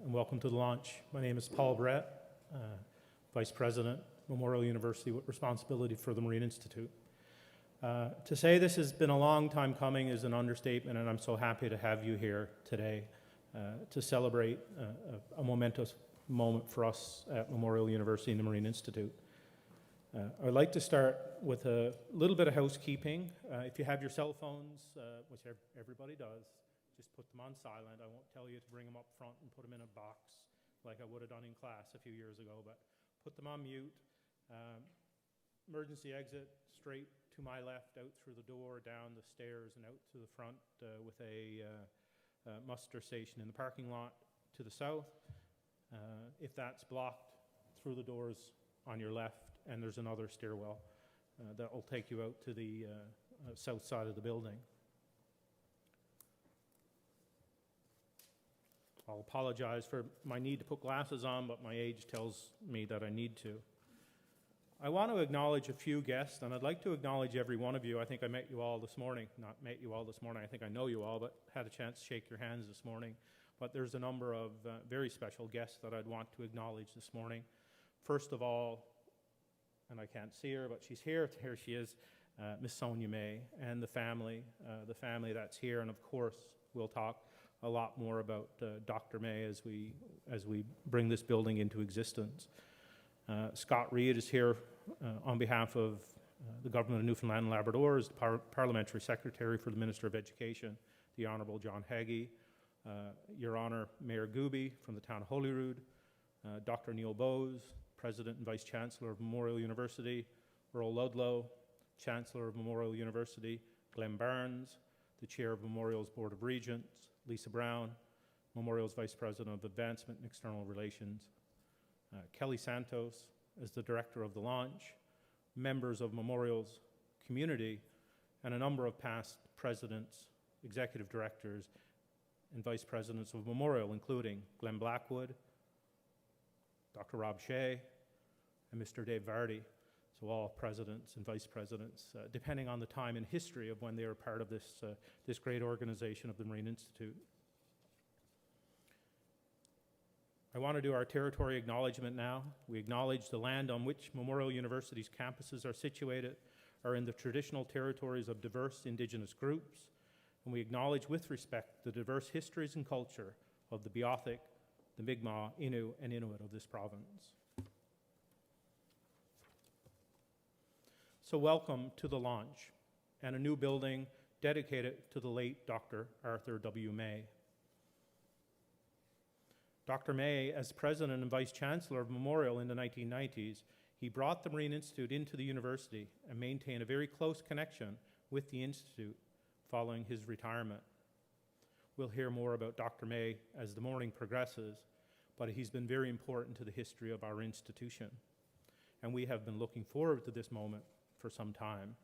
and welcome to the launch. My name is Paul Brett, Vice President, Memorial University with responsibility for the Marine Institute. To say this has been a long time coming is an understatement, and I'm so happy to have you here today to celebrate a momentous moment for us at Memorial University and the Marine Institute. I'd like to start with a little bit of housekeeping. If you have your cell phones, which everybody does, just put them on silent. I won't tell you to bring them up front and put them in a box like I would have done in class a few years ago, but put them on mute. Emergency exit straight to my left, out through the door, down the stairs, and out to the front with a muster station in the parking lot to the south. If that's blocked, through the doors on your left, and there's another stairwell that will take you out to the south side of the building. I'll apologize for my need to put glasses on, but my age tells me that I need to. I want to acknowledge a few guests, and I'd like to acknowledge every one of you. I think I met you all this morning. Not met you all this morning, I think I know you all, but had a chance to shake your hands this morning. But there's a number of very special guests that I'd want to acknowledge this morning. First of all, and I can't see her, but she's here. Here she is, Miss Sonia May, and the family that's here. And of course, we'll talk a lot more about Dr. May as we bring this building into existence. Scott Reid is here on behalf of the Government of Newfoundland and Labrador as the Parliamentary Secretary for the Minister of Education, the Honourable John Haggie, Your Honour Mayor Gooby from the town of Holyrood, Dr. Neil Bowes, President and Vice Chancellor of Memorial University, Earl Ludlow, Chancellor of Memorial University, Glenn Barnes, the Chair of Memorial's Board of Regents, Lisa Brown, Memorial's Vice President of Advancement and External Relations, Kelly Santos as the Director of the launch, members of Memorial's community, and a number of past presidents, executive directors, and vice presidents of Memorial, including Glenn Blackwood, Dr. Rob Shea, and Mr. Dave Vardy. So all presidents and vice presidents, depending on the time in history of when they were part of this great organization of the Marine Institute. I want to do our territory acknowledgement now. We acknowledge the land on which Memorial University's campuses are situated are in the traditional territories of diverse Indigenous groups, and we acknowledge with respect the diverse histories and culture of the Beothuk, the Mi'kmaq, Innu, and Inuit of this province. So welcome to the launch and a new building dedicated to the late Dr. Arthur W. May. Dr. May, as President and Vice Chancellor of Memorial in the 1990s, he brought the Marine Institute into the university and maintained a very close connection with the Institute following his retirement. We'll hear more about Dr. May as the morning progresses, but he's been very important to the history of our institution, and we have been looking forward to this moment for some time.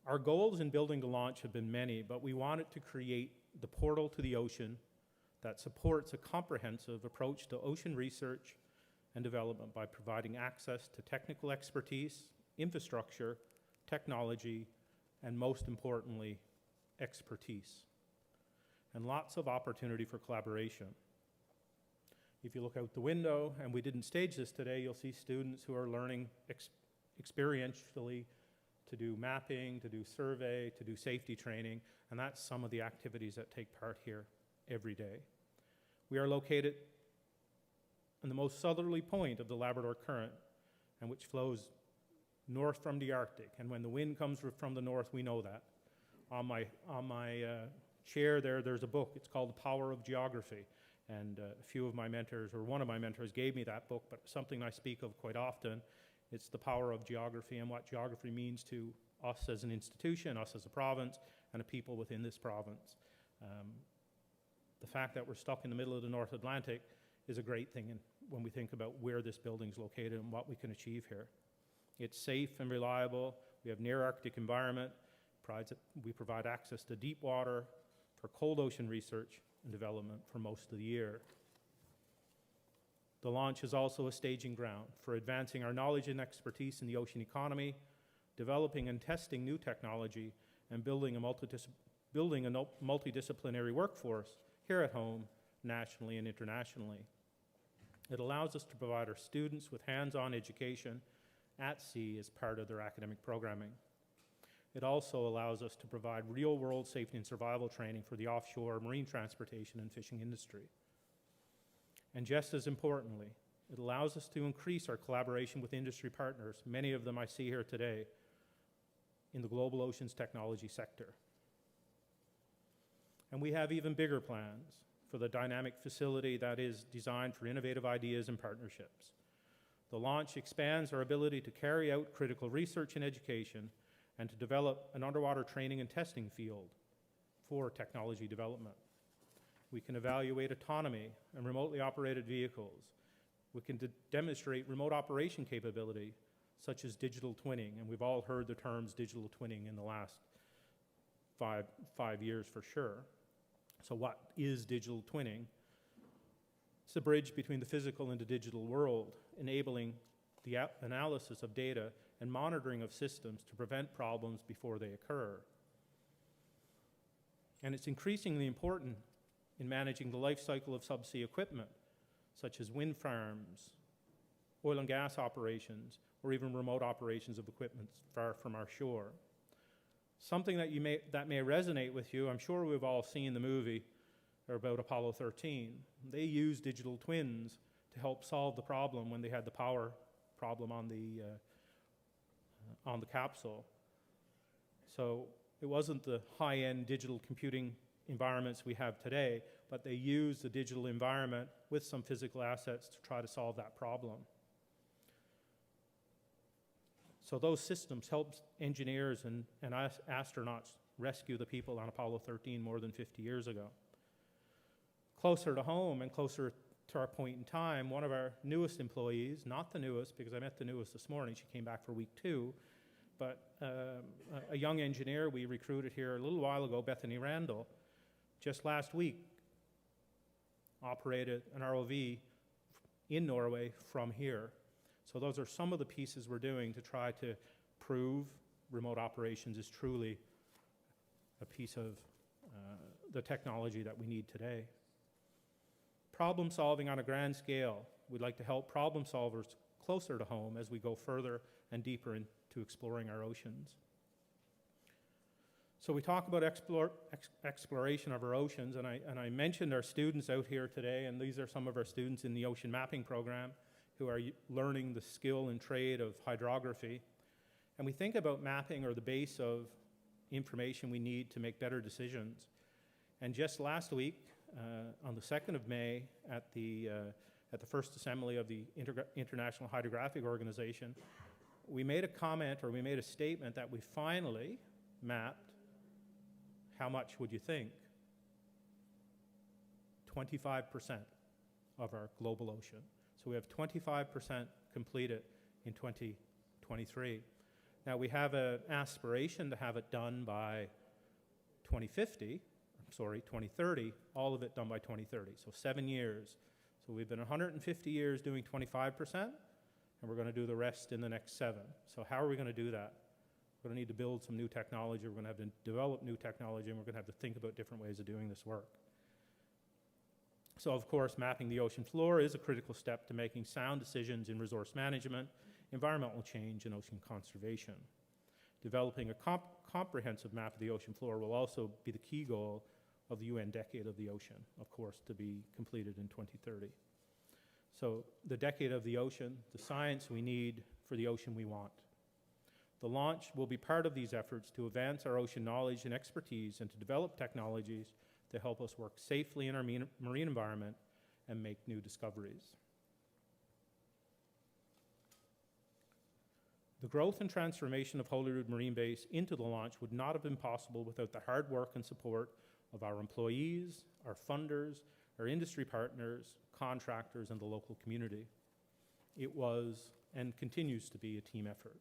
Our goals in building the launch have been many, but we wanted to create the portal to the ocean that supports a comprehensive approach to ocean research and development by providing access to technical expertise, infrastructure, technology, and most importantly, expertise, and lots of opportunity for collaboration. If you look out the window, and we didn't stage this today, you'll see students who are learning experientially to do mapping, to do survey, to do safety training, and that's some of the activities that take part here every day. We are located in the most southerly point of the Labrador Current, and which flows north from the Arctic, and when the wind comes from the north, we know that. On my chair there's a book. It's called The Power of Geography, and a few of my mentors, or one of my mentors, gave me that book, but something I speak of quite often. It's the power of geography and what geography means to us as an institution, us as a province, and the people within this province. The fact that we're stuck in the middle of the North Atlantic is a great thing when we think about where this building's located and what we can achieve here. It's safe and reliable. We have near Arctic environment. We provide access to deep water for cold ocean research and development for most of the year. The launch is also a staging ground for advancing our knowledge and expertise in the ocean economy, developing and testing new technology, and building a multidisciplinary workforce here at home nationally and internationally. It allows us to provide our students with hands-on education at sea as part of their academic programming. It also allows us to provide real-world safety and survival training for the offshore marine transportation and fishing industry. And just as importantly, it allows us to increase our collaboration with industry partners, many of them I see here today, in the global oceans technology sector. And we have even bigger plans for the dynamic facility that is designed for innovative ideas and partnerships. The launch expands our ability to carry out critical research and education and to develop an underwater training and testing field for technology development. We can evaluate autonomy and remotely operated vehicles. We can demonstrate remote operation capability, such as digital twinning, and we've all heard the terms digital twinning in the last five years for sure. So what is digital twinning? It's the bridge between the physical and the digital world, enabling the analysis of data and monitoring of systems to prevent problems before they occur. And it's increasingly important in managing the life cycle of subsea equipment, such as wind farms, oil and gas operations, or even remote operations of equipment far from our shore. Something that may resonate with you, I'm sure we've all seen the movie about Apollo 13. They used digital twins to help solve the problem when they had the power problem on the capsule. So it wasn't the high-end digital computing environments we have today, but they used the digital environment with some physical assets to try to solve that problem. So those systems helped engineers and astronauts rescue the people on Apollo 13 more than 50 years ago. Closer to home and closer to our point in time, one of our newest employees, not the newest because I met the newest this morning, she came back for week 2, but a young engineer we recruited here a little while ago, Bethany Randall, just last week operated an ROV in Norway from here. So those are some of the pieces we're doing to try to prove remote operations is truly a piece of the technology that we need today. Problem solving on a grand scale. We'd like to help problem solvers closer to home as we go further and deeper into exploring our oceans. So we talk about exploration of our oceans, and I mentioned our students out here today, and these are some of our students in the ocean mapping program who are learning the skill and trade of hydrography. And we think about mapping or the base of information we need to make better decisions. And just last week, on the 2nd of May, at the first assembly of the International Hydrographic Organization, we made a comment, or we made a statement that we finally mapped, how much would you think? 25% of our global ocean. So we have 25% completed in 2023. Now we have an aspiration to have it done by 2030, all of it done by 2030, so 7 years. So we've been 150 years doing 25%, and we're going to do the rest in the next 7. So how are we going to do that? We're going to need to build some new technology, we're going to have to develop new technology, and we're going to have to think about different ways of doing this work. So of course, mapping the ocean floor is a critical step to making sound decisions in resource management, environmental change, and ocean conservation. Developing a comprehensive map of the ocean floor will also be the key goal of the UN Decade of the Ocean, of course, to be completed in 2030. So the Decade of the Ocean, the science we need for the ocean we want. The launch will be part of these efforts to advance our ocean knowledge and expertise and to develop technologies to help us work safely in our marine environment and make new discoveries. The growth and transformation of Holyrood Marine Base into the launch would not have been possible without the hard work and support of our employees, our funders, our industry partners, contractors, and the local community. It was and continues to be a team effort.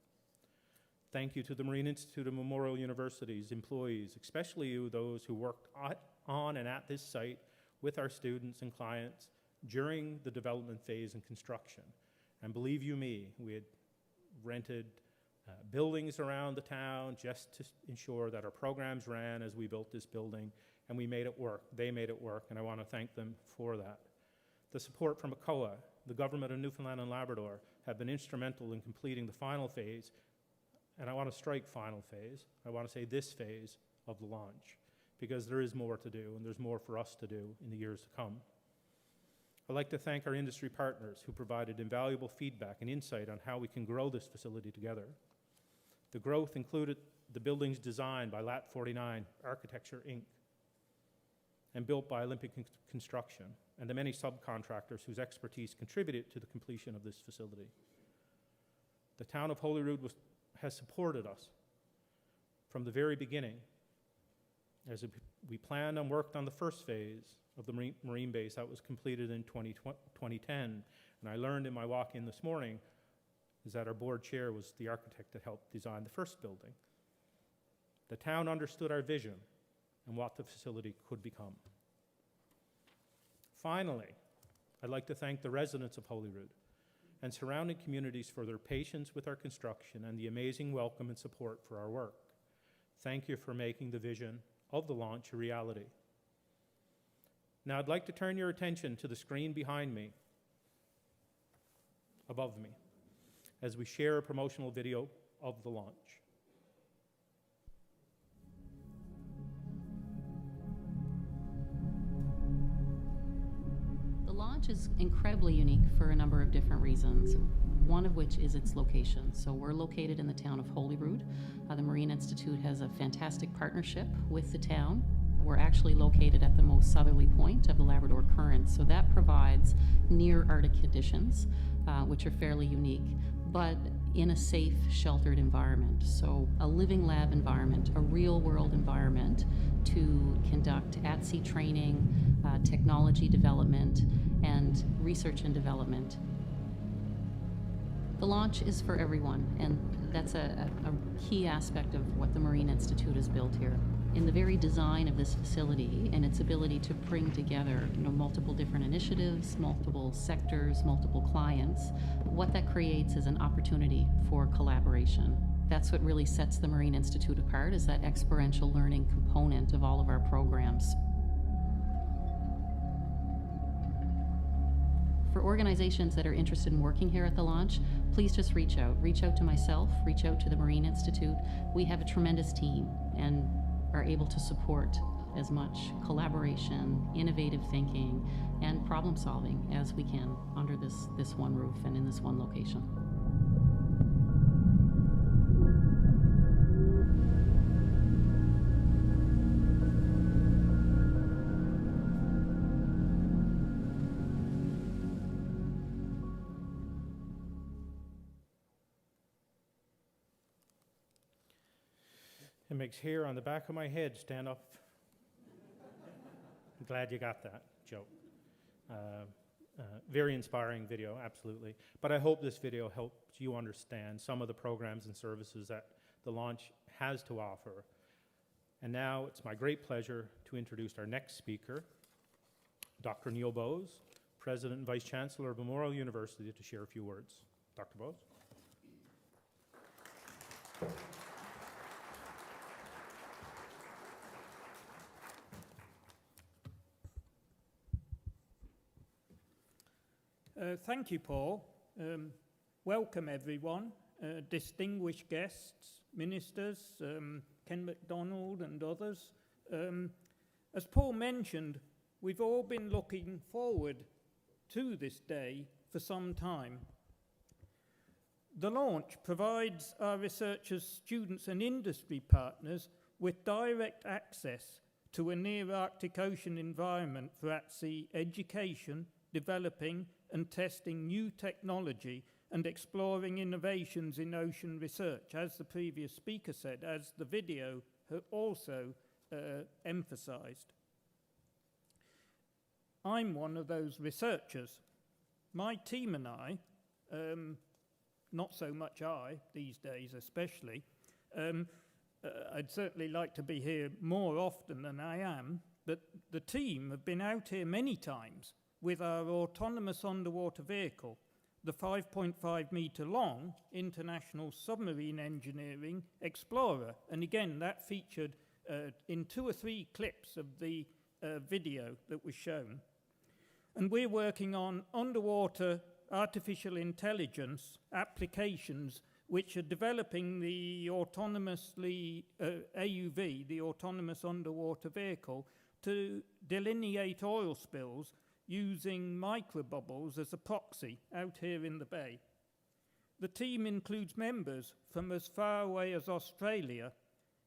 Thank you to the Marine Institute of Memorial University's employees, especially you, those who worked on and at this site with our students and clients during the development phase and construction. And believe you me, we had rented buildings around the town just to ensure that our programs ran as we built this building and we made it work. They made it work, and I want to thank them for that. The support from ACOA, the Government of Newfoundland and Labrador, have been instrumental in completing the final phase, and I want to strike final phase. I want to say this phase of the launch, because there is more to do, and there's more for us to do in the years to come. I'd like to thank our industry partners who provided invaluable feedback and insight on how we can grow this facility together. The growth included the buildings designed by Lat 49 Architecture, Inc., and built by Olympic Construction, and the many subcontractors whose expertise contributed to the completion of this facility. The town of Holyrood has supported us from the very beginning as we planned and worked on the first phase of the marine base that was completed in 2010. And I learned in my walk-in this morning is that our board chair was the architect that helped design the first building. The town understood our vision and what the facility could become. Finally, I'd like to thank the residents of Holyrood and surrounding communities for their patience with our construction and the amazing welcome and support for our work. Thank you for making the vision of the launch a reality. Now I'd like to turn your attention to the screen behind me, above me, as we share a promotional video of the launch. The launch is incredibly unique for a number of different reasons, one of which is its location. So we're located in the town of Holyrood. The Marine Institute has a fantastic partnership with the town. We're actually located at the most southerly point of the Labrador Current, so that provides near Arctic conditions, which are fairly unique, but in a safe, sheltered environment. So a living lab environment, a real-world environment to conduct at-sea training, technology development, and research and development. The launch is for everyone, and that's a key aspect of what the Marine Institute has built here. In the very design of this facility and its ability to bring together multiple different initiatives, multiple sectors, multiple clients, what that creates is an opportunity for collaboration. That's what really sets the Marine Institute apart, is that experiential learning component of all of our programs. For organizations that are interested in working here at the launch, please just reach out. Reach out to myself, reach out to the Marine Institute. We have a tremendous team and are able to support as much collaboration, innovative thinking, and problem solving as we can under this one roof and in this one location. It makes hair on the back of my head stand up. I'm glad you got that, Joe. Very inspiring video, absolutely. But I hope this video helps you understand some of the programs and services that the launch has to offer. And now it's my great pleasure to introduce our next speaker, Dr. Neil Bose, President and Vice Chancellor of Memorial University, to share a few words. Dr. Bose. Thank you, Paul. Welcome, everyone, distinguished guests, ministers, Ken MacDonald and others. As Paul mentioned, we've all been looking forward to this day for some time. The launch provides our researchers, students and industry partners with direct access to a near Arctic Ocean environment for at-sea education, developing and testing new technology and exploring innovations in ocean research, as the previous speaker said, as the video also emphasized. I'm one of those researchers. My team and I, not so much I these days especially, I'd certainly like to be here more often than I am, but the team have been out here many times with our autonomous underwater vehicle, the 5.5 meter long International Submarine Engineering Explorer. And again, that featured in 2 or 3 clips of the video that was shown. And we're working on underwater artificial intelligence applications which are developing the autonomously AUV, the autonomous underwater vehicle, to delineate oil spills using microbubbles as a proxy out here in the bay. The team includes members from as far away as Australia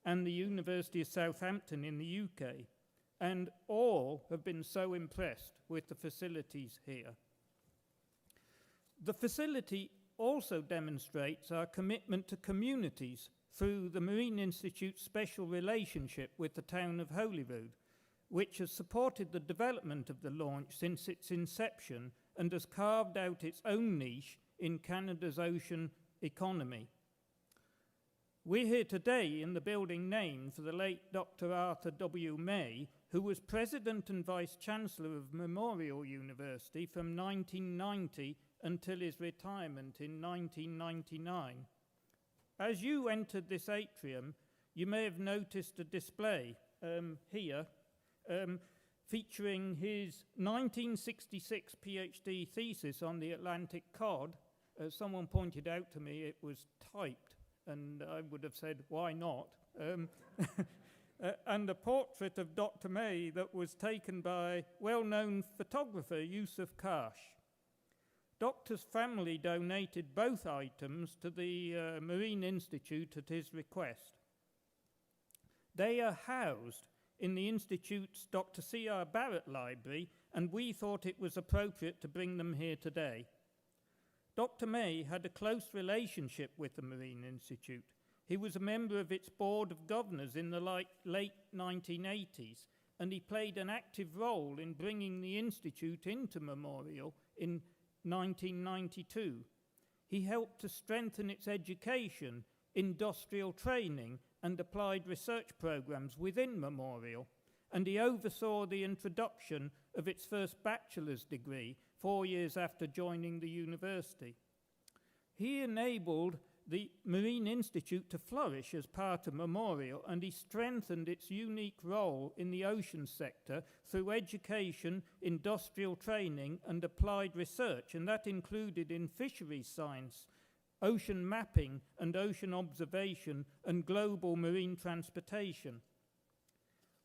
and the University of Southampton in the UK, and all have been so impressed with the facilities here. The facility also demonstrates our commitment to communities through the Marine Institute's special relationship with the town of Holyrood, which has supported the development of the launch since its inception and has carved out its own niche in Canada's ocean economy. We're here today in the building named for the late Dr. Arthur W. May, who was President and Vice-Chancellor of Memorial University from 1990 until his retirement in 1999. As you entered this atrium, you may have noticed a display here featuring his 1966 PhD thesis on the Atlantic cod. As someone pointed out to me, it was typed, and I would have said, why not? And a portrait of Dr. May that was taken by well-known photographer Yusuf Karsh. Doctor's family donated both items to the Marine Institute at his request. They are housed in the Institute's Dr. C.R. Barrett Library, and we thought it was appropriate to bring them here today. Dr. May had a close relationship with the Marine Institute. He was a member of its board of governors in the late 1980s, and he played an active role in bringing the Institute into Memorial in 1992. He helped to strengthen its education, industrial training, and applied research programs within Memorial, and he oversaw the introduction of its first bachelor's degree 4 years after joining the university. He enabled the Marine Institute to flourish as part of Memorial, and he strengthened its unique role in the ocean sector through education, industrial training, and applied research, and that included in fisheries science, ocean mapping and ocean observation, and global marine transportation.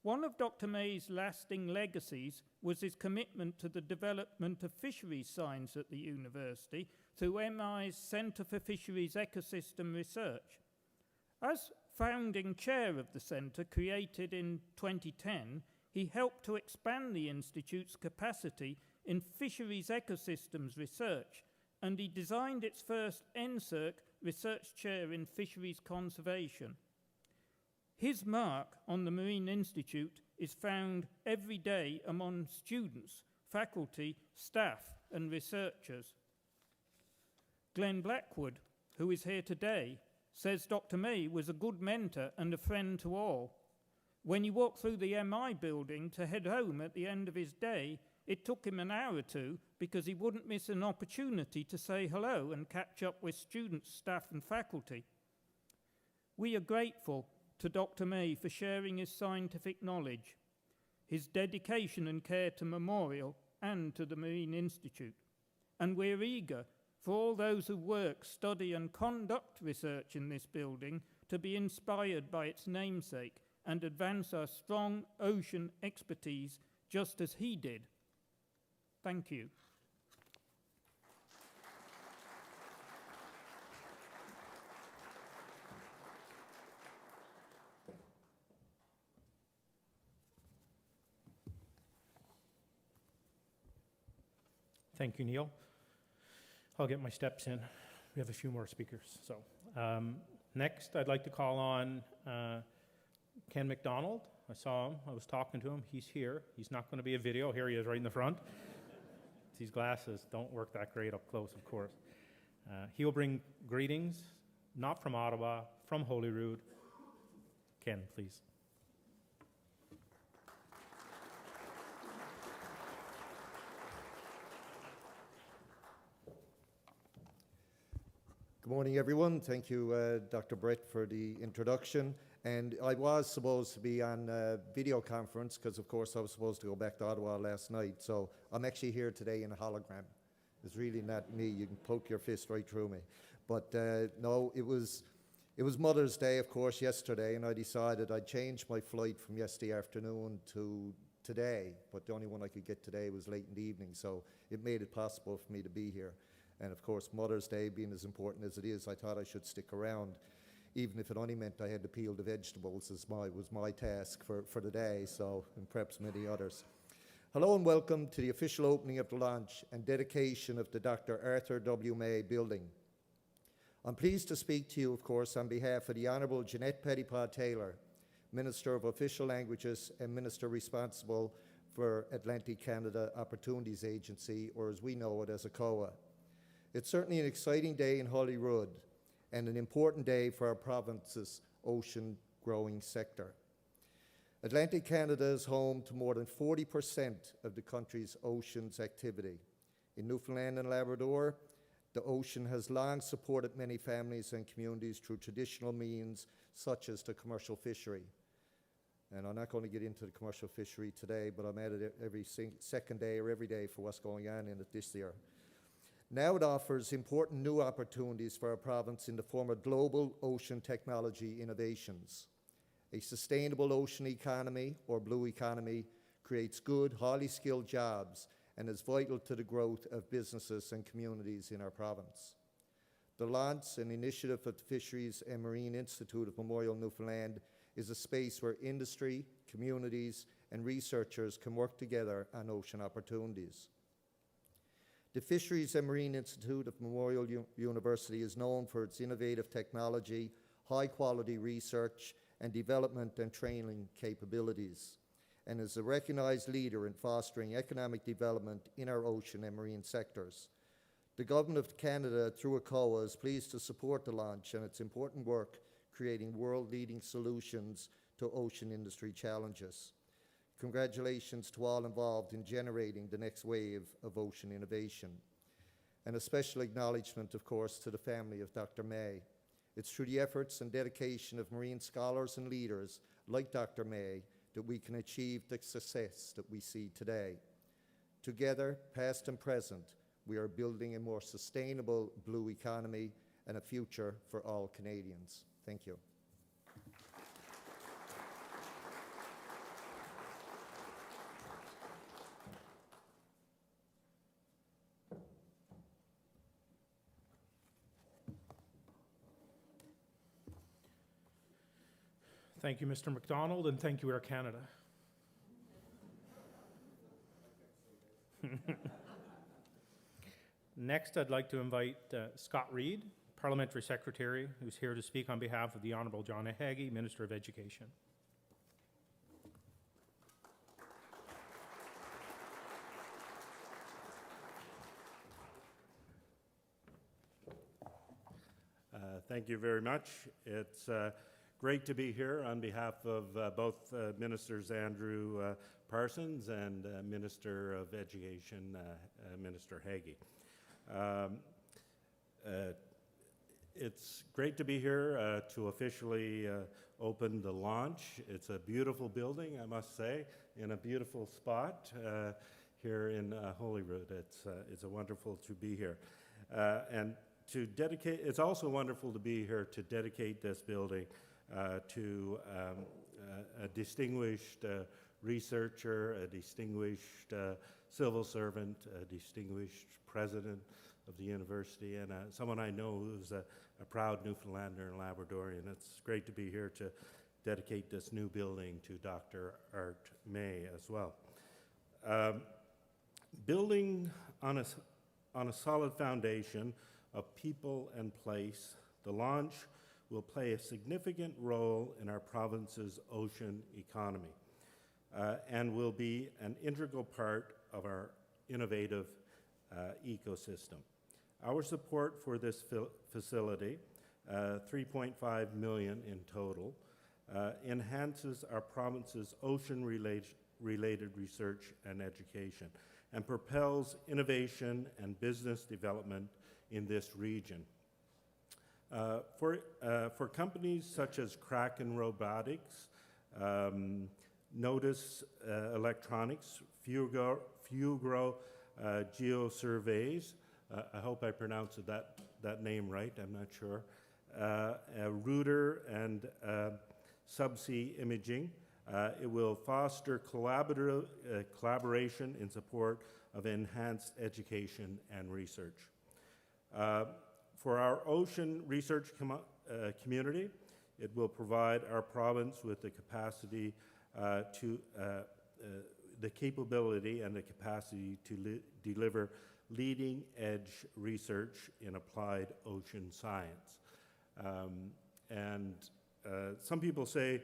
One of Dr. May's lasting legacies was his commitment to the development of fisheries science at the university through MI's Centre for Fisheries Ecosystem Research. As founding chair of the centre, created in 2010, he helped to expand the Institute's capacity in fisheries ecosystems research, and he designed its first NSERC research chair in fisheries conservation. His mark on the Marine Institute is found every day among students, faculty, staff, and researchers. Glenn Blackwood, who is here today, says Dr. May was a good mentor and a friend to all. When he walked through the MI building to head home at the end of his day, it took him an hour or two because he wouldn't miss an opportunity to say hello and catch up with students, staff, and faculty. We are grateful to Dr. May for sharing his scientific knowledge, his dedication and care to Memorial and to the Marine Institute. And we're eager for all those who work, study, and conduct research in this building to be inspired by its namesake and advance our strong ocean expertise just as he did. Thank you. Thank you, Neil. I'll get my steps in. We have a few more speakers. So next, I'd like to call on Ken McDonald. I saw him. I was talking to him. He's here. He's not going to be a video. Here he is right in the front. These glasses don't work that great up close, of course. He will bring greetings, not from Ottawa, from Holyrood. Ken, please. Good morning, everyone. Thank you, Dr. Brett, for the introduction. And I was supposed to be on a video conference because, of course, I was supposed to go back to Ottawa last night. So I'm actually here today in a hologram. It's really not me. You can poke your fist right through me. But no, it was Mother's Day, of course, yesterday, and I decided I'd change my flight from yesterday afternoon to today. But the only one I could get today was late in the evening, so it made it possible for me to be here. And of course, Mother's Day being as important as it is, I thought I should stick around, even if it only meant I had to peel the vegetables was my task for the day, so, and perhaps many others. Hello and welcome to the official opening of the launch and dedication of the Dr. Arthur W. May Building. I'm pleased to speak to you, of course, on behalf of the Honourable Jeanette Pettipas-Taylor, Minister of Official Languages and Minister responsible for Atlantic Canada Opportunities Agency, or as we know it as ACOA. It's certainly an exciting day in Holyrood and an important day for our province's ocean growing sector. Atlantic Canada is home to more than 40% of the country's oceans activity. In Newfoundland and Labrador, the ocean has long supported many families and communities through traditional means such as the commercial fishery. And I'm not going to get into the commercial fishery today, but I'm at it every second day or every day for what's going on in it this year. Now it offers important new opportunities for our province in the form of global ocean technology innovations. A sustainable ocean economy, or blue economy, creates good, highly skilled jobs and is vital to the growth of businesses and communities in our province. The launch and initiative of the Fisheries and Marine Institute of Memorial Newfoundland is a space where industry, communities, and researchers can work together on ocean opportunities. The Fisheries and Marine Institute of Memorial University is known for its innovative technology, high-quality research, and development and training capabilities, and is a recognized leader in fostering economic development in our ocean and marine sectors. The Government of Canada, through ACOA, is pleased to support the launch and its important work creating world-leading solutions to ocean industry challenges. Congratulations to all involved in generating the next wave of ocean innovation. And a special acknowledgement, of course, to the family of Dr. May. It's through the efforts and dedication of marine scholars and leaders like Dr. May that we can achieve the success that we see today. Together, past and present, we are building a more sustainable blue economy and a future for all Canadians. Thank you. Thank you, Mr. MacDonald, and thank you, Air Canada. Next, I'd like to invite Scott Reid, Parliamentary Secretary, who's here to speak on behalf of the Honourable John Haggie, Minister of Education. Thank you very much. It's great to be here on behalf of both Ministers Andrew Parsons and Minister of Education, Minister Haggie. It's great to be here to officially open the launch. It's a beautiful building, I must say, in a beautiful spot here in Holyrood. It's wonderful to be here. And to dedicate, it's also wonderful to be here to dedicate this building to a distinguished researcher, a distinguished civil servant, a distinguished president of the university, and someone I know who's a proud Newfoundlander and Labradorian. It's great to be here to dedicate this new building to Dr. Art May as well. Building on a solid foundation of people and place, the launch will play a significant role in our province's ocean economy and will be an integral part of our innovative ecosystem. Our support for this facility, $3.5 million in total, enhances our province's ocean-related research and education and propels innovation and business development in this region. For companies such as Kraken Robotics, Notice Electronics, Fugro Geosurveys, I hope I pronounced that name right, I'm not sure, Rooter and Subsea Imaging. It will foster collaboration in support of enhanced education and research. For our ocean research community, it will provide our province with the capacity the capability and the capacity to deliver leading-edge research in applied ocean science. Some people say,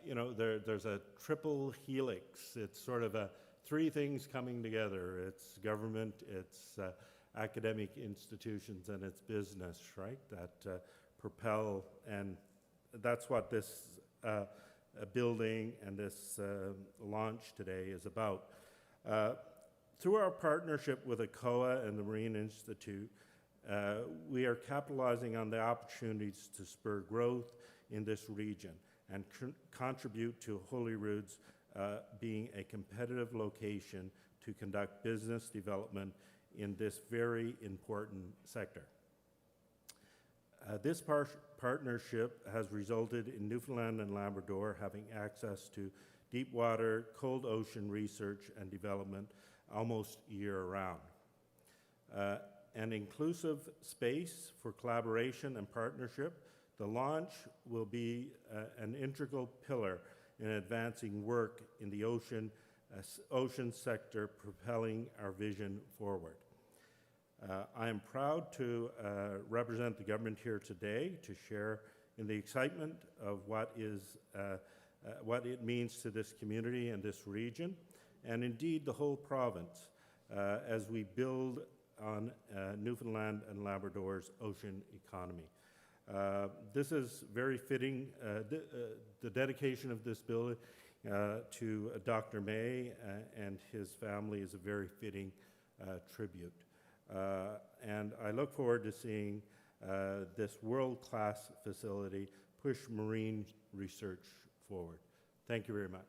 there's a triple helix. It's sort of three things coming together. It's government, it's academic institutions, and it's business, right, that propel, and that's what this building and this launch today is about. Through our partnership with ACOA and the Marine Institute, we are capitalizing on the opportunities to spur growth in this region and contribute to Holyrood's being a competitive location to conduct business development in this very important sector. This partnership has resulted in Newfoundland and Labrador having access to deep water, cold ocean research and development almost year-round. An inclusive space for collaboration and partnership, the launch will be an integral pillar in advancing work in the ocean sector, propelling our vision forward. I am proud to represent the government here today to share in the excitement of what it means to this community and this region, and indeed the whole province, as we build on Newfoundland and Labrador's ocean economy. This is very fitting. The dedication of this bill to Dr. May and his family is a very fitting tribute. And I look forward to seeing this world-class facility push marine research forward. Thank you very much.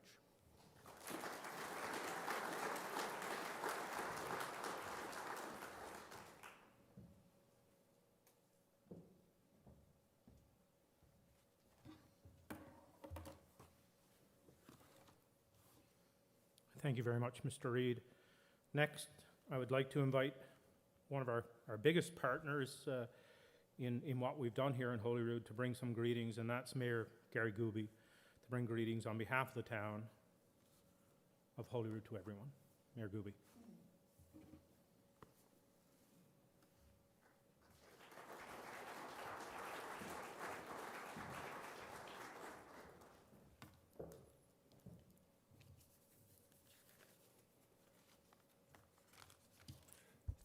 Thank you very much, Mr. Reid. Next, I would like to invite one of our biggest partners in what we've done here in Holyrood to bring some greetings, and that's Mayor Gary Gooby, to bring greetings on behalf of the town of Holyrood to everyone. Mayor Gooby.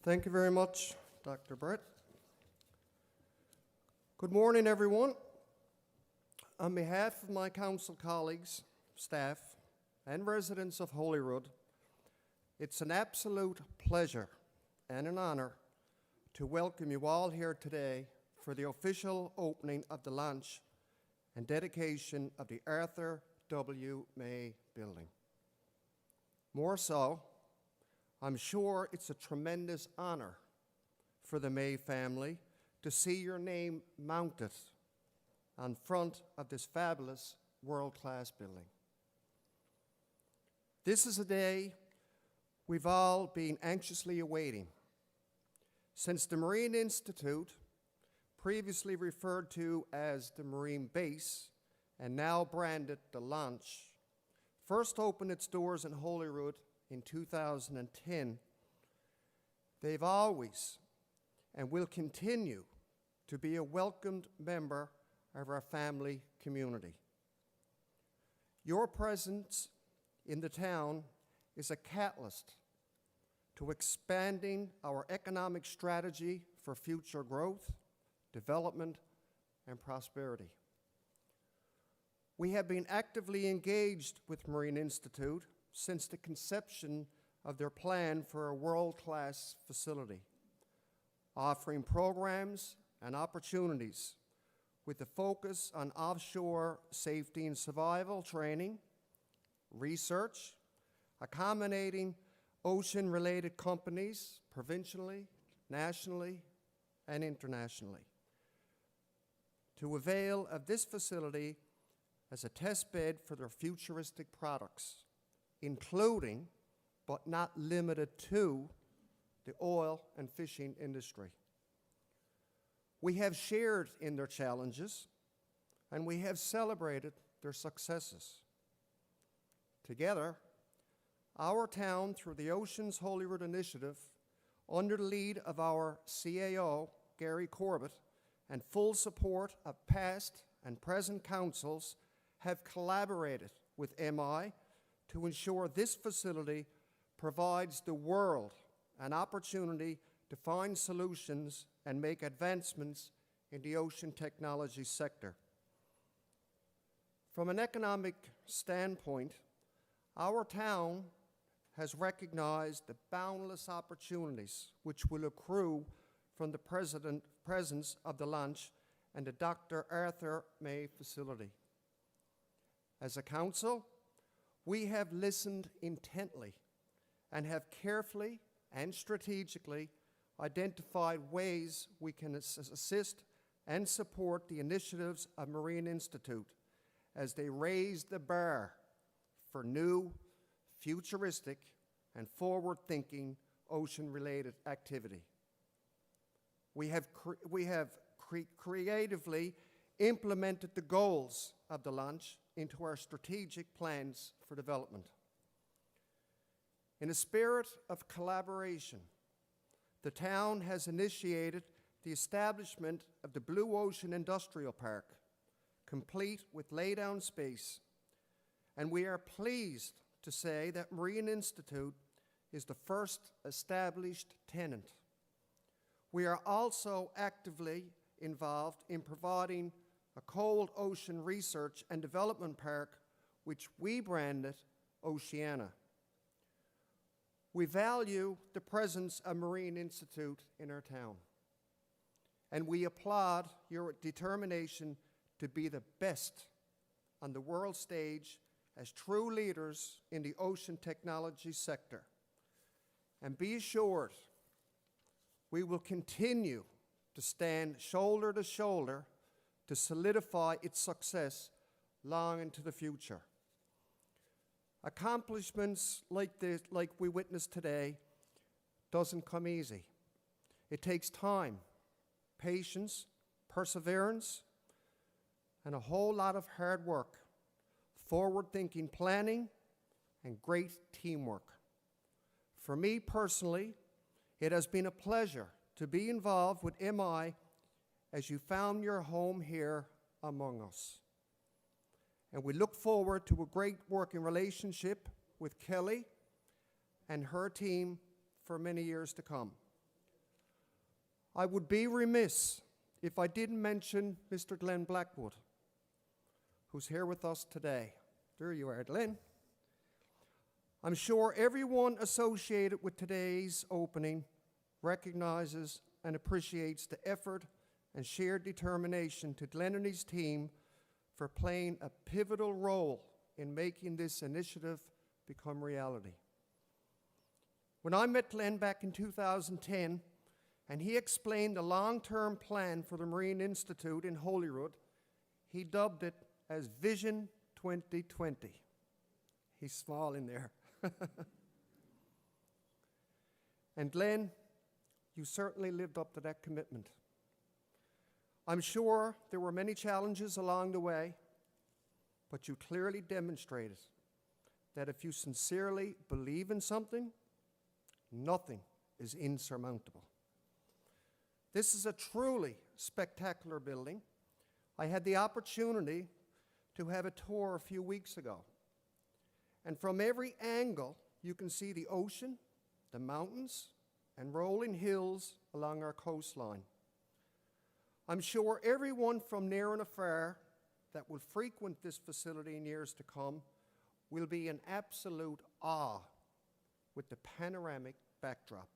Thank you very much, Dr. Brett. Good morning, everyone. On behalf of my council colleagues, staff, and residents of Holyrood, it's an absolute pleasure and an honor to welcome you all here today for the official opening of the launch and dedication of the Arthur W. May Building. More so, I'm sure it's a tremendous honor for the May family to see your name mounted on front of this fabulous world-class building. This is a day we've all been anxiously awaiting. Since the Marine Institute, previously referred to as the Marine Base and now branded the Launch, first opened its doors in Holyrood in 2010, they've always and will continue to be a welcomed member of our family community. Your presence in the town is a catalyst to expanding our economic strategy for future growth, development, and prosperity. We have been actively engaged with Marine Institute since the conception of their plan for a world-class facility, offering programs and opportunities with a focus on offshore safety and survival training, research, accommodating ocean-related companies provincially, nationally, and internationally, to avail of this facility as a test bed for their futuristic products, including, but not limited to, the oil and fishing industry. We have shared in their challenges, and we have celebrated their successes. Together, our town, through the Oceans Holyrood Initiative, under the lead of our CAO, Gary Corbett, and full support of past and present councils, have collaborated with MI to ensure this facility provides the world an opportunity to find solutions and make advancements in the ocean technology sector. From an economic standpoint, our town has recognized the boundless opportunities which will accrue from the presence of the launch and the Dr. Arthur May facility. As a council, we have listened intently and have carefully and strategically identified ways we can assist and support the initiatives of Marine Institute as they raise the bar for new, futuristic, and forward-thinking ocean-related activity. We have creatively implemented the goals of the launch into our strategic plans for development. In a spirit of collaboration, the town has initiated the establishment of the Blue Ocean Industrial Park, complete with laydown space, and we are pleased to say that Marine Institute is the first established tenant. We are also actively involved in providing a cold ocean research and development park, which we branded Oceana. We value the presence of Marine Institute in our town, and we applaud your determination to be the best on the world stage as true leaders in the ocean technology sector. And be assured, we will continue to stand shoulder to shoulder to solidify its success long into the future. Accomplishments like this, like we witnessed today, doesn't come easy. It takes time, patience, perseverance, and a whole lot of hard work, forward-thinking planning, and great teamwork. For me personally, it has been a pleasure to be involved with MI as you found your home here among us. And we look forward to a great working relationship with Kelly and her team for many years to come. I would be remiss if I didn't mention Mr. Glenn Blackwood, who's here with us today. There you are, Glenn. I'm sure everyone associated with today's opening recognizes and appreciates the effort and shared determination to Glenn and his team for playing a pivotal role in making this initiative become reality. When I met Glenn back in 2010, and he explained the long-term plan for the Marine Institute in Holyrood, he dubbed it as Vision 2020. He's smiling there. And Glenn, you certainly lived up to that commitment. I'm sure there were many challenges along the way, but you clearly demonstrated that if you sincerely believe in something, nothing is insurmountable. This is a truly spectacular building. I had the opportunity to have a tour a few weeks ago. And from every angle, you can see the ocean, the mountains, and rolling hills along our coastline. I'm sure everyone from near and afar that will frequent this facility in years to come will be in absolute awe with the panoramic backdrop.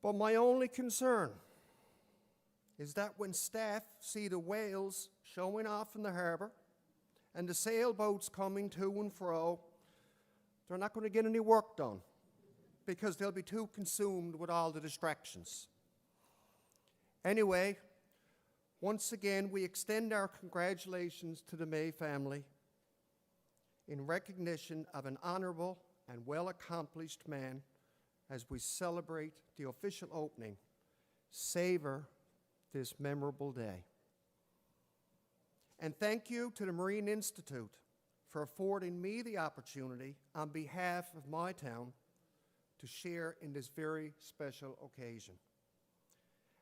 But my only concern is that when staff see the whales showing off in the harbour and the sailboats coming to and fro, they're not going to get any work done because they'll be too consumed with all the distractions. Anyway, once again, we extend our congratulations to the May family in recognition of an honourable and well-accomplished man as we celebrate the official opening. Savor this memorable day. And thank you to the Marine Institute for affording me the opportunity on behalf of my town to share in this very special occasion.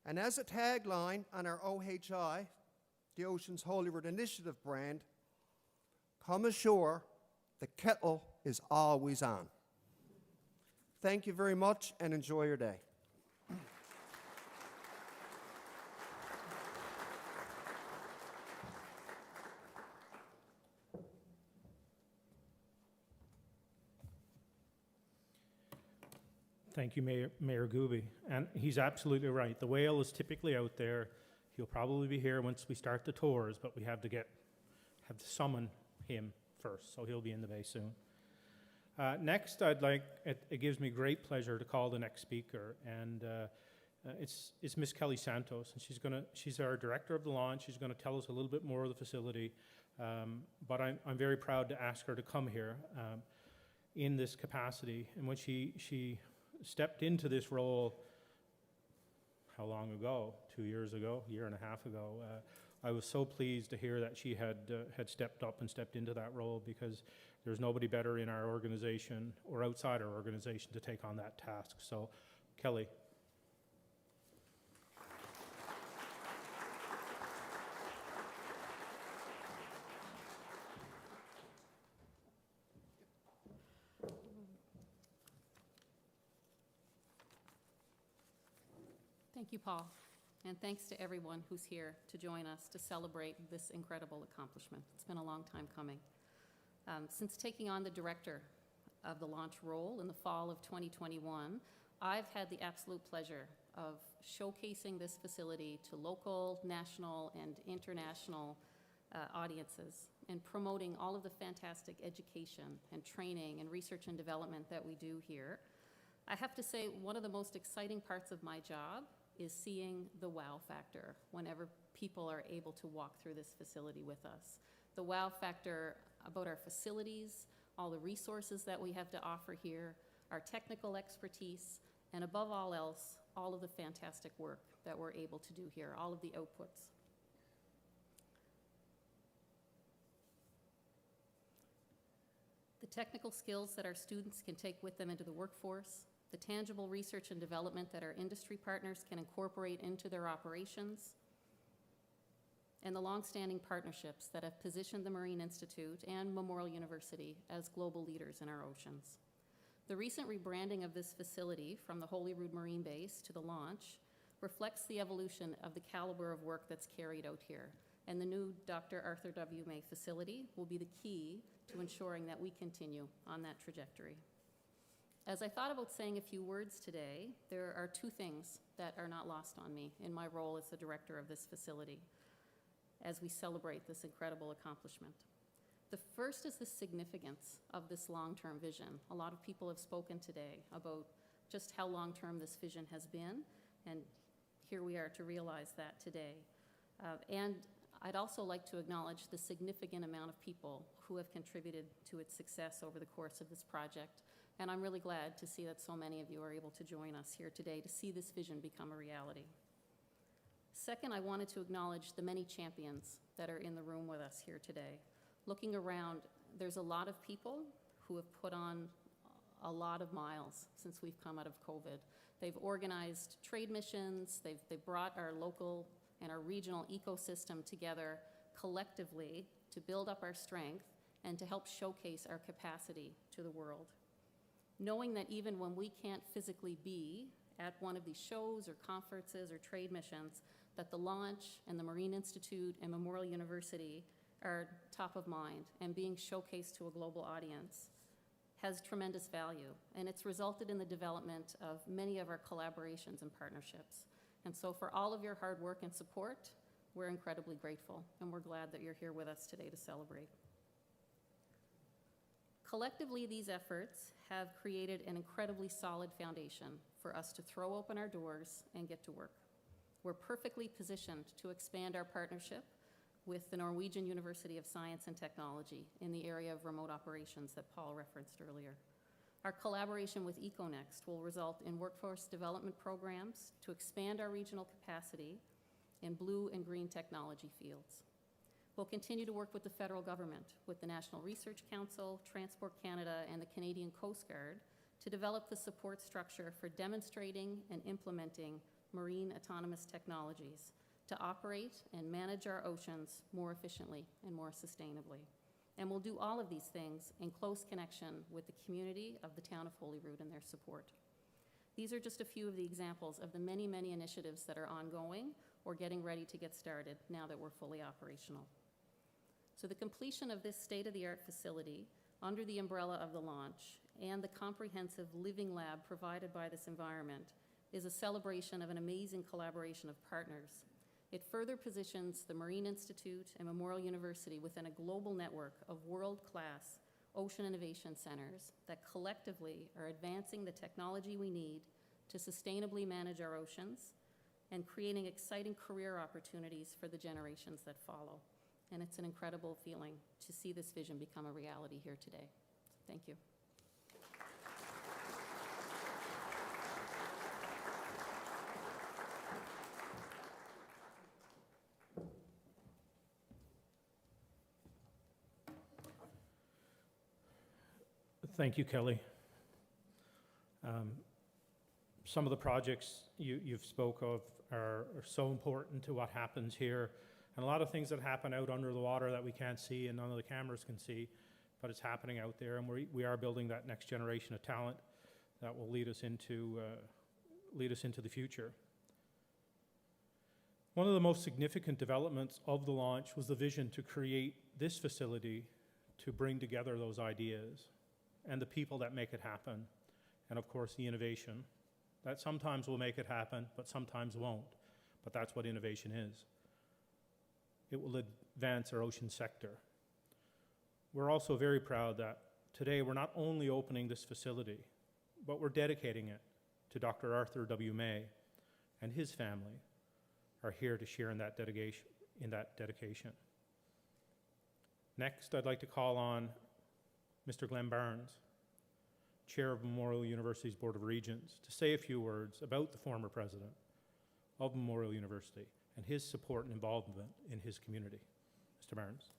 And as a tagline on our OHI, the Ocean's Holyrood Initiative brand, come ashore, the kettle is always on. Thank you very much and enjoy your day. Thank you, Mayor Gooby. And he's absolutely right. The whale is typically out there. He'll probably be here once we start the tours, but we have to summon him first, so he'll be in the bay soon. Next, it gives me great pleasure to call the next speaker, and it's Miss Kelly Santos, and she's our director of the launch. She's going to tell us a little bit more of the facility, but I'm very proud to ask her to come here in this capacity. And when she stepped into this role, how long ago? 2 years ago, a year and a half ago. I was so pleased to hear that she had stepped up and stepped into that role, because there's nobody better in our organization or outside our organization to take on that task. So, Kelly. Thank you, Paul, and thanks to everyone who's here to join us to celebrate this incredible accomplishment. It's been a long time coming. Since taking on the director of the launch role in the fall of 2021, I've had the absolute pleasure of showcasing this facility to local, national, and international audiences, and promoting all of the fantastic education and training and research and development that we do here. I have to say, one of the most exciting parts of my job is seeing the wow factor whenever people are able to walk through this facility with us. The wow factor about our facilities, all the resources that we have to offer here, our technical expertise, and above all else, all of the fantastic work that we're able to do here, all of the outputs. The technical skills that our students can take with them into the workforce, the tangible research and development that our industry partners can incorporate into their operations, and the long-standing partnerships that have positioned the Marine Institute and Memorial University as global leaders in our oceans. The recent rebranding of this facility from the Holyrood Marine Base to the launch reflects the evolution of the caliber of work that's carried out here, and the new Dr. Arthur W. May facility will be the key to ensuring that we continue on that trajectory. As I thought about saying a few words today, there are two things that are not lost on me in my role as the director of this facility as we celebrate this incredible accomplishment. The first is the significance of this long-term vision. A lot of people have spoken today about just how long-term this vision has been, and here we are to realize that today. And I'd also like to acknowledge the significant amount of people who have contributed to its success over the course of this project. And I'm really glad to see that so many of you are able to join us here today to see this vision become a reality. Second, I wanted to acknowledge the many champions that are in the room with us here today. Looking around, there's a lot of people who have put on a lot of miles since we've come out of COVID. They've organized trade missions, they've brought our local and our regional ecosystem together collectively to build up our strength and to help showcase our capacity to the world. Knowing that even when we can't physically be at one of these shows or conferences or trade missions, that the launch and the Marine Institute and Memorial University are top of mind and being showcased to a global audience has tremendous value. And it's resulted in the development of many of our collaborations and partnerships. And so for all of your hard work and support, we're incredibly grateful, and we're glad that you're here with us today to celebrate. Collectively, these efforts have created an incredibly solid foundation for us to throw open our doors and get to work. We're perfectly positioned to expand our partnership with the Norwegian University of Science and Technology in the area of remote operations that Paul referenced earlier. Our collaboration with EcoNext will result in workforce development programs to expand our regional capacity in blue and green technology fields. We'll continue to work with the federal government, with the National Research Council, Transport Canada, and the Canadian Coast Guard to develop the support structure for demonstrating and implementing marine autonomous technologies to operate and manage our oceans more efficiently and more sustainably. And we'll do all of these things in close connection with the community of the town of Holyrood and their support. These are just a few of the examples of the many, many initiatives that are ongoing or getting ready to get started now that we're fully operational. So the completion of this state-of-the-art facility under the umbrella of the launch and the comprehensive living lab provided by this environment is a celebration of an amazing collaboration of partners. It further positions the Marine Institute and Memorial University within a global network of world-class ocean innovation centers that collectively are advancing the technology we need to sustainably manage our oceans and creating exciting career opportunities for the generations that follow. And it's an incredible feeling to see this vision become a reality here today. So thank you. Thank you, Kelly. Some of the projects you've spoke of are so important to what happens here, and a lot of things that happen out under the water that we can't see and none of the cameras can see, but it's happening out there, and we are building that next generation of talent that will lead us into the future. One of the most significant developments of the launch was the vision to create this facility to bring together those ideas and the people that make it happen, and of course the innovation. That sometimes will make it happen, but sometimes won't. But that's what innovation is. It will advance our ocean sector. We're also very proud that today we're not only opening this facility, but we're dedicating it to Dr. Arthur W. May and his family are here to share in that dedication. Next, I'd like to call on Mr. Glenn Barnes, Chair of Memorial University's Board of Regents, to say a few words about the former president of Memorial University and his support and involvement in his community. Mr. Barnes.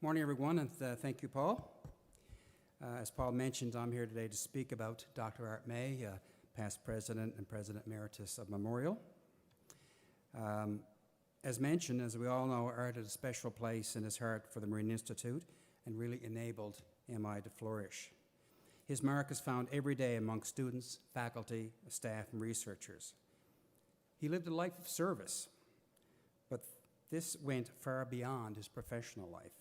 Morning, everyone, and thank you, Paul. As Paul mentioned, I'm here today to speak about Dr. Art May, past president and president emeritus of Memorial. As mentioned, as we all know, Art had a special place in his heart for the Marine Institute and really enabled MI to flourish. His mark is found every day among students, faculty, staff, and researchers. He lived a life of service, but this went far beyond his professional life.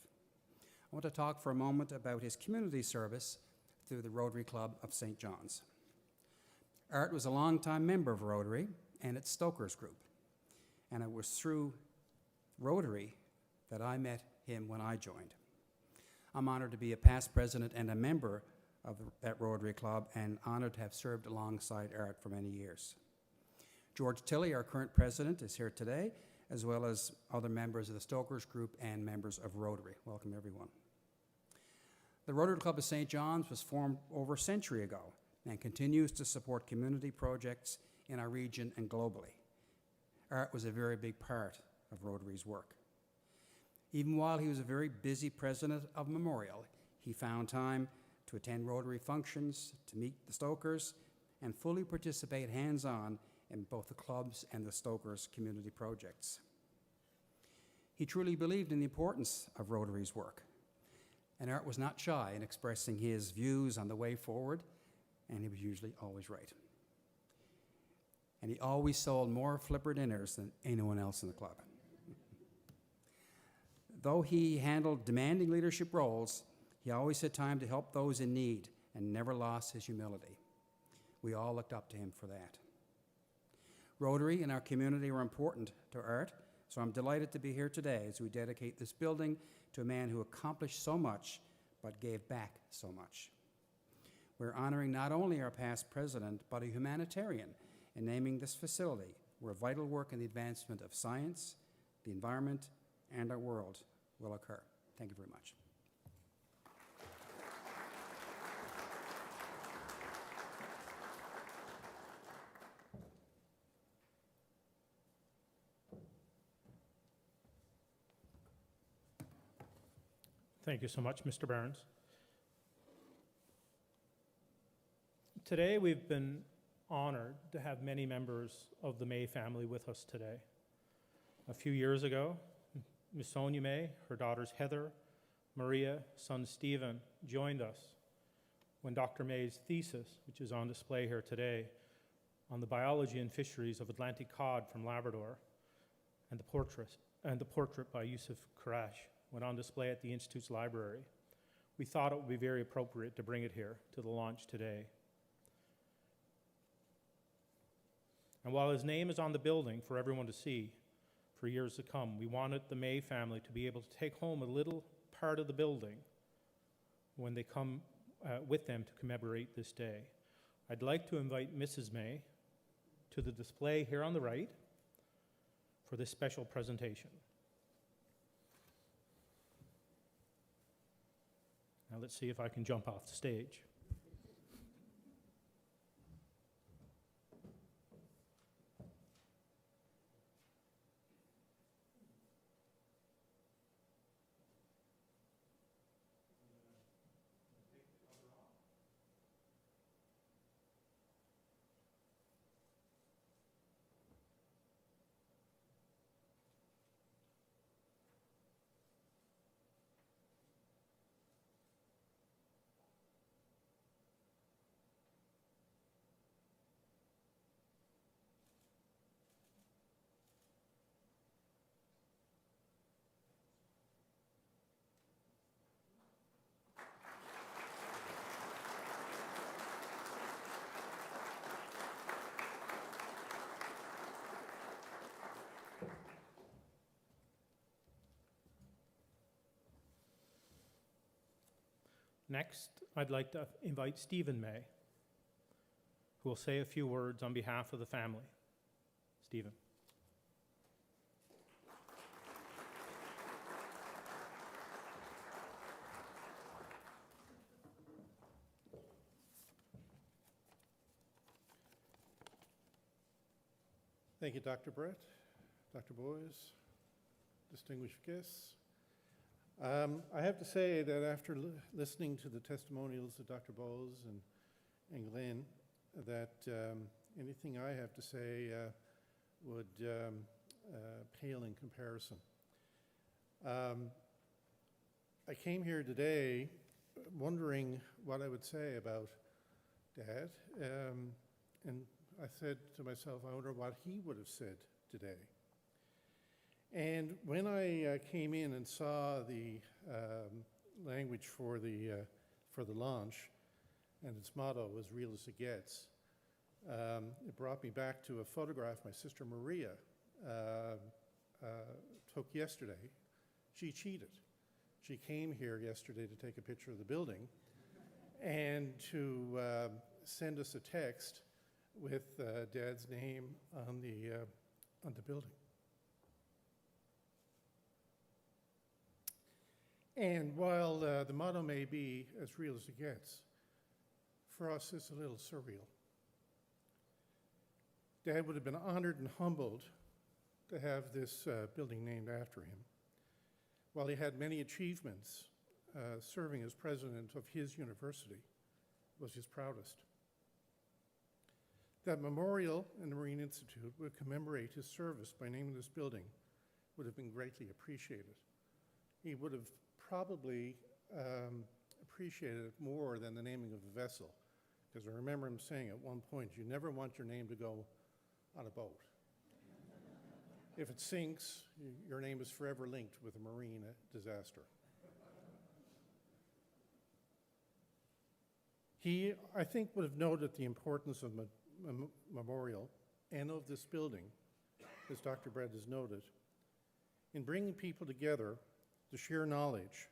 I want to talk for a moment about his community service through the Rotary Club of St. John's. Art was a longtime member of Rotary and its Stokers Group, and it was through Rotary that I met him when I joined. I'm honored to be a past president and a member of that Rotary Club, and honored to have served alongside Art for many years. George Tilley, our current president, is here today, as well as other members of the Stokers Group and members of Rotary. Welcome, everyone. The Rotary Club of St. John's was formed over a century ago and continues to support community projects in our region and globally. Art was a very big part of Rotary's work. Even while he was a very busy president of Memorial, he found time to attend Rotary functions, to meet the Stokers, and fully participate hands-on in both the clubs and the Stokers community projects. He truly believed in the importance of Rotary's work, and Art was not shy in expressing his views on the way forward, and he was usually always right. And he always sold more flipper dinners than anyone else in the club. Though he handled demanding leadership roles, he always had time to help those in need and never lost his humility. We all looked up to him for that. Rotary and our community are important to art, so I'm delighted to be here today as we dedicate this building to a man who accomplished so much but gave back so much. We're honoring not only our past president, but a humanitarian in naming this facility where vital work in the advancement of science, the environment, and our world will occur. Thank you very much. Thank you so much, Mr. Barnes. Today, we've been honored to have many members of the May family with us today. A few years ago, Miss Sonia May, her daughters Heather, Maria, son Stephen, joined us when Dr. May's thesis, which is on display here today, on the biology and fisheries of Atlantic cod from Labrador, and the portrait by Yusuf Karash went on display at the Institute's library. We thought it would be very appropriate to bring it here to the launch today. And while his name is on the building for everyone to see for years to come, we wanted the May family to be able to take home a little part of the building when they come with them to commemorate this day. I'd like to invite Mrs. May to the display here on the right for this special presentation. Now let's see if I can jump off the stage. Next, I'd like to invite Stephen May, who will say a few words on behalf of the family. Stephen. Thank you, Dr. Brett, Dr. Boyes, distinguished guests. I have to say that after listening to the testimonials of Dr. Bowes and Glenn, that anything I have to say would pale in comparison. I came here today wondering what I would say about Dad, and I said to myself, I wonder what he would have said today. And when I came in and saw the language for the launch, and its motto, as real as it gets, it brought me back to a photograph my sister Maria took yesterday. She cheated. She came here yesterday to take a picture of the building and to send us a text with Dad's name on the building. And while the motto may be as real as it gets, for us it's a little surreal. Dad would have been honored and humbled to have this building named after him. While he had many achievements, serving as president of his university was his proudest. That memorial in the Marine Institute would commemorate his service by naming this building would have been greatly appreciated. He would have probably appreciated it more than the naming of the vessel, because I remember him saying at one point, you never want your name to go on a boat. If it sinks, your name is forever linked with a marine disaster. He, I think, would have noted the importance of memorial and of this building, as Dr. Brett has noted, in bringing people together to share knowledge,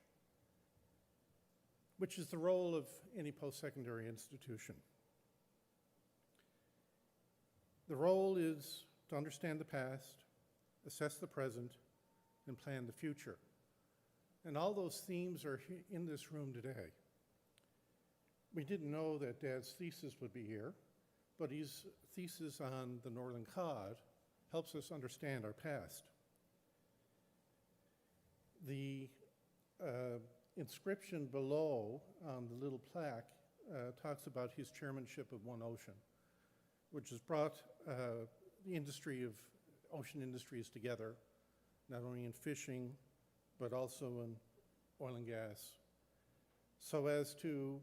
which is the role of any post-secondary institution. The role is to understand the past, assess the present, and plan the future. And all those themes are in this room today. We didn't know that Dad's thesis would be here, but his thesis on the northern cod helps us understand our past. The inscription below on the little plaque talks about his chairmanship of One Ocean, which has brought the industry of ocean industries together, not only in fishing, but also in oil and gas, so as to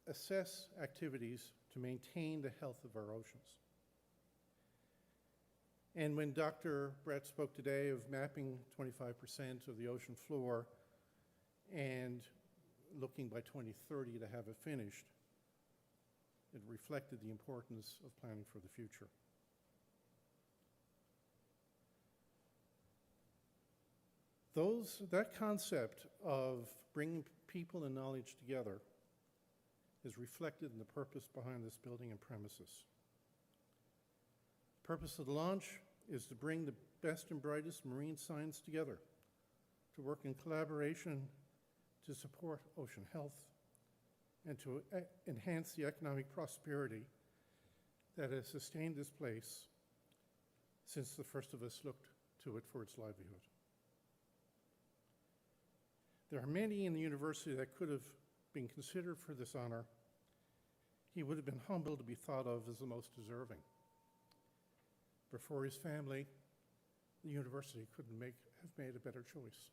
assess activities to maintain the health of our oceans. And when Dr. Brett spoke today of mapping 25% of the ocean floor and looking by 2030 to have it finished, it reflected the importance of planning for the future. That concept of bringing people and knowledge together is reflected in the purpose behind this building and premises. The purpose of the launch is to bring the best and brightest marine science together, to work in collaboration to support ocean health, and to enhance the economic prosperity that has sustained this place since the first of us looked to it for its livelihood. There are many in the university that could have been considered for this honor. He would have been humbled to be thought of as the most deserving. But for his family, the university couldn't have made a better choice.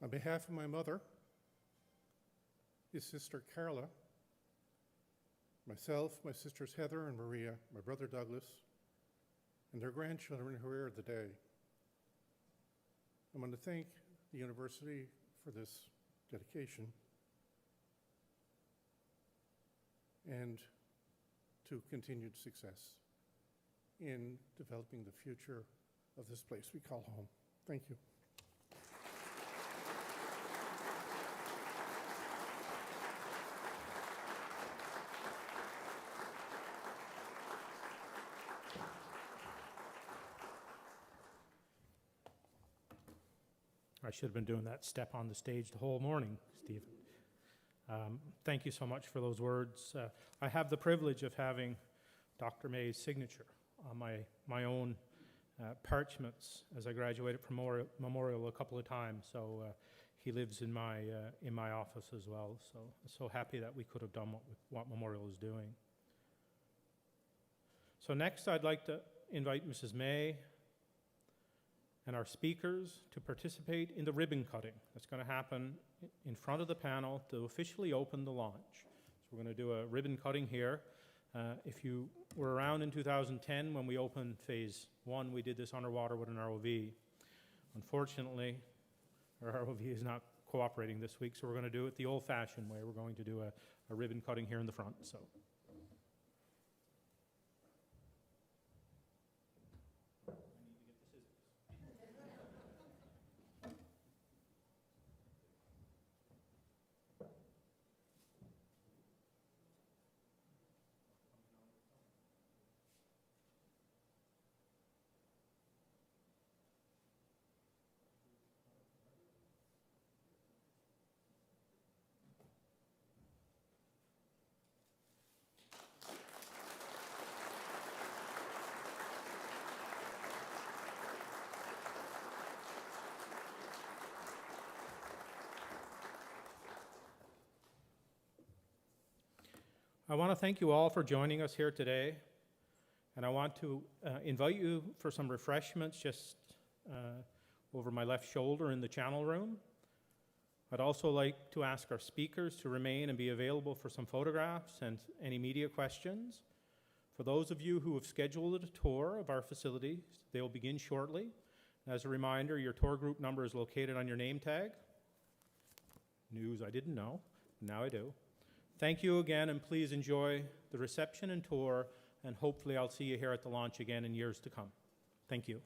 On behalf of my mother, his sister Carla, myself, my sisters Heather and Maria, my brother Douglas, and their grandchildren who are here today, I want to thank the university for this dedication and to continued success in developing the future of this place we call home. Thank you. I should have been doing that step on the stage the whole morning, Stephen. Thank you so much for those words. I have the privilege of having Dr. May's signature on my own parchments as I graduated from Memorial a couple of times. So he lives in my office as well. So happy that we could have done what Memorial is doing. So next, I'd like to invite Mrs. May and our speakers to participate in the ribbon cutting that's going to happen in front of the panel to officially open the launch. So we're going to do a ribbon cutting here. If you were around in 2010 when we opened phase 1, we did this underwater with an ROV. Unfortunately, our ROV is not cooperating this week, so we're going to do it the old-fashioned way. We're going to do a ribbon cutting here in the front. So. I want to thank you all for joining us here today, and I want to invite you for some refreshments just over my left shoulder in the channel room. I'd also like to ask our speakers to remain and be available for some photographs and any media questions. For those of you who have scheduled a tour of our facilities, they will begin shortly. As a reminder, your tour group number is located on your name tag. News I didn't know, now I do. Thank you again, and please enjoy the reception and tour, and hopefully I'll see you here at the launch again in years to come. Thank you.